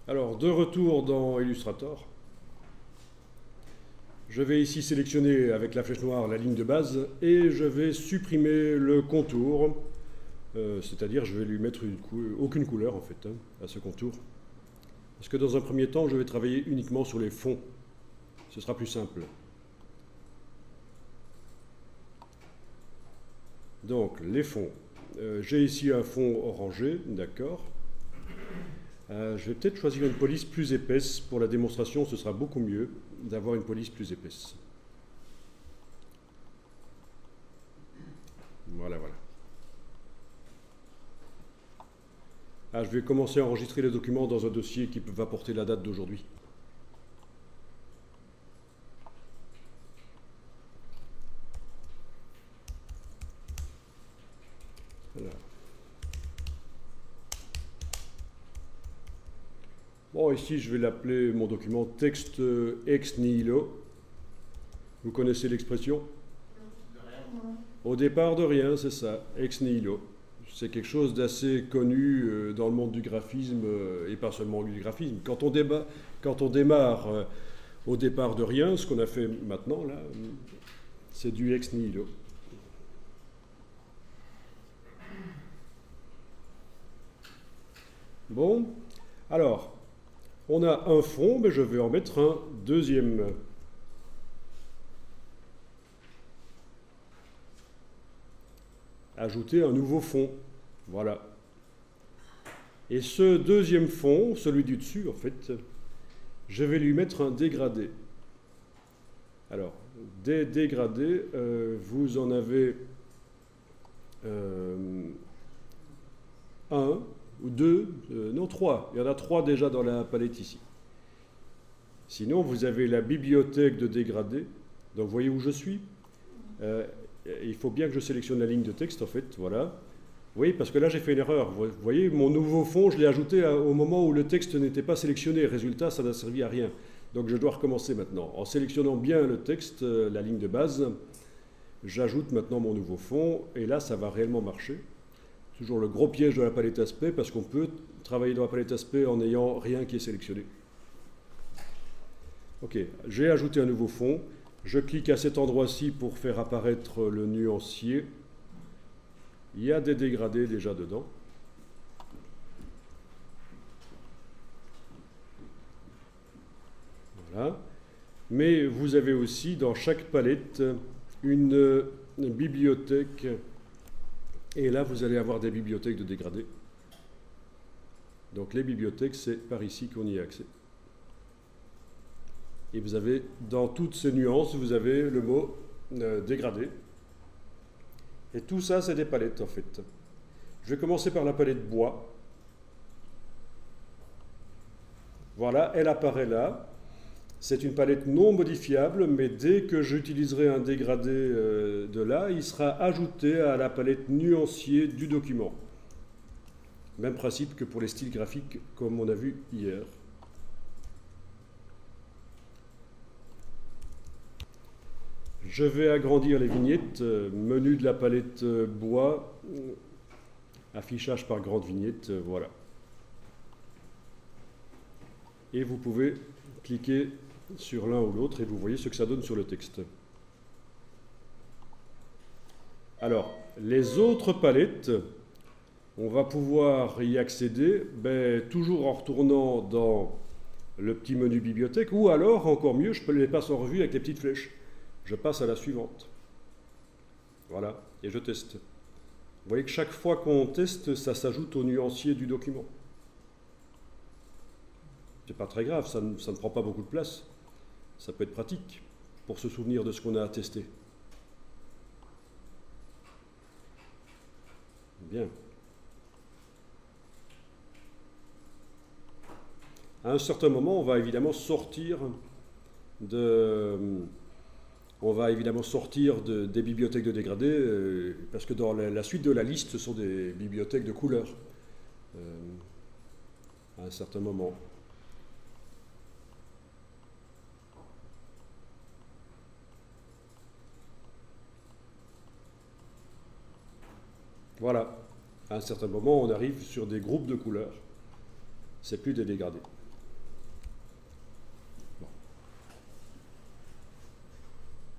Alors, de retour dans Illustrator, je vais ici sélectionner avec la flèche noire la ligne de base et je vais supprimer le contour, c'est-à-dire je vais lui mettre aucune couleur en fait à ce contour. Parce que dans un premier temps, je vais travailler uniquement sur les fonds. Ce sera plus simple. Donc, les fonds. J'ai ici un fond orangé, d'accord. Je vais peut-être choisir une police plus épaisse. Pour la démonstration, ce sera beaucoup mieux d'avoir une police plus épaisse. Voilà, voilà. Je vais commencer à enregistrer les documents dans un dossier qui va porter la date d'aujourd'hui. Voilà. Bon, ici, je vais l'appeler mon document texte ex nihilo. Vous connaissez l'expression? Au départ de rien, c'est ça, ex nihilo. C'est quelque chose d'assez connu dans le monde du graphisme et pas seulement du graphisme. Quand on démarre au départ de rien, ce qu'on a fait maintenant, là, c'est du ex nihilo. Bon, alors, on a un fond, mais je vais en mettre un deuxième. Ajouter un nouveau fond. Voilà. Et ce deuxième fond, celui du dessus, en fait, je vais lui mettre un dégradé. Alors, des dégradés, vous en avez un ou deux, non trois. Il y en a trois déjà dans la palette ici. Sinon, vous avez la bibliothèque de dégradés. Donc, vous voyez où je suis. Il faut bien que je sélectionne la ligne de texte, en fait, voilà. Oui, parce que là, j'ai fait une erreur. Vous voyez, mon nouveau fond, je l'ai ajouté au moment où le texte n'était pas sélectionné. Résultat, ça n'a servi à rien. Donc, je dois recommencer maintenant. En sélectionnant bien le texte, la ligne de base, j'ajoute maintenant mon nouveau fond, et là, ça va réellement marcher. Toujours le gros piège de la palette aspect, parce qu'on peut travailler dans la palette aspect en n'ayant rien qui est sélectionné. Ok, j'ai ajouté un nouveau fond. Je clique à cet endroit-ci pour faire apparaître le nuancier. Il y a des dégradés déjà dedans. Voilà. Mais vous avez aussi dans chaque palette une bibliothèque. Et là, vous allez avoir des bibliothèques de dégradés. Donc les bibliothèques, c'est par ici qu'on y a accès. Et vous avez, dans toutes ces nuances, vous avez le mot dégradé. Et tout ça, c'est des palettes, en fait. Je vais commencer par la palette bois. Voilà, elle apparaît là. C'est une palette non modifiable, mais dès que j'utiliserai un dégradé de là, il sera ajouté à la palette nuancier du document. Même principe que pour les styles graphiques, comme on a vu hier. Je vais agrandir les vignettes, menu de la palette bois, affichage par grande vignette, voilà. Et vous pouvez cliquer sur l'un ou l'autre et vous voyez ce que ça donne sur le texte. Alors, les autres palettes, on va pouvoir y accéder toujours en retournant dans le petit menu bibliothèque, ou alors, encore mieux, je peux les passer en revue avec les petites flèches. Je passe à la suivante. Voilà, et je teste. Vous voyez que chaque fois qu'on teste, ça s'ajoute au nuancier du document. C'est pas très grave, ça ne prend pas beaucoup de place. Ça peut être pratique pour se souvenir de ce qu'on a à tester. Bien. À un certain moment, on va évidemment sortir des bibliothèques de dégradés, parce que dans la suite de la liste, ce sont des bibliothèques de couleurs. À un certain moment. Voilà. À un certain moment, on arrive sur des groupes de couleurs. C'est plus des dégradés.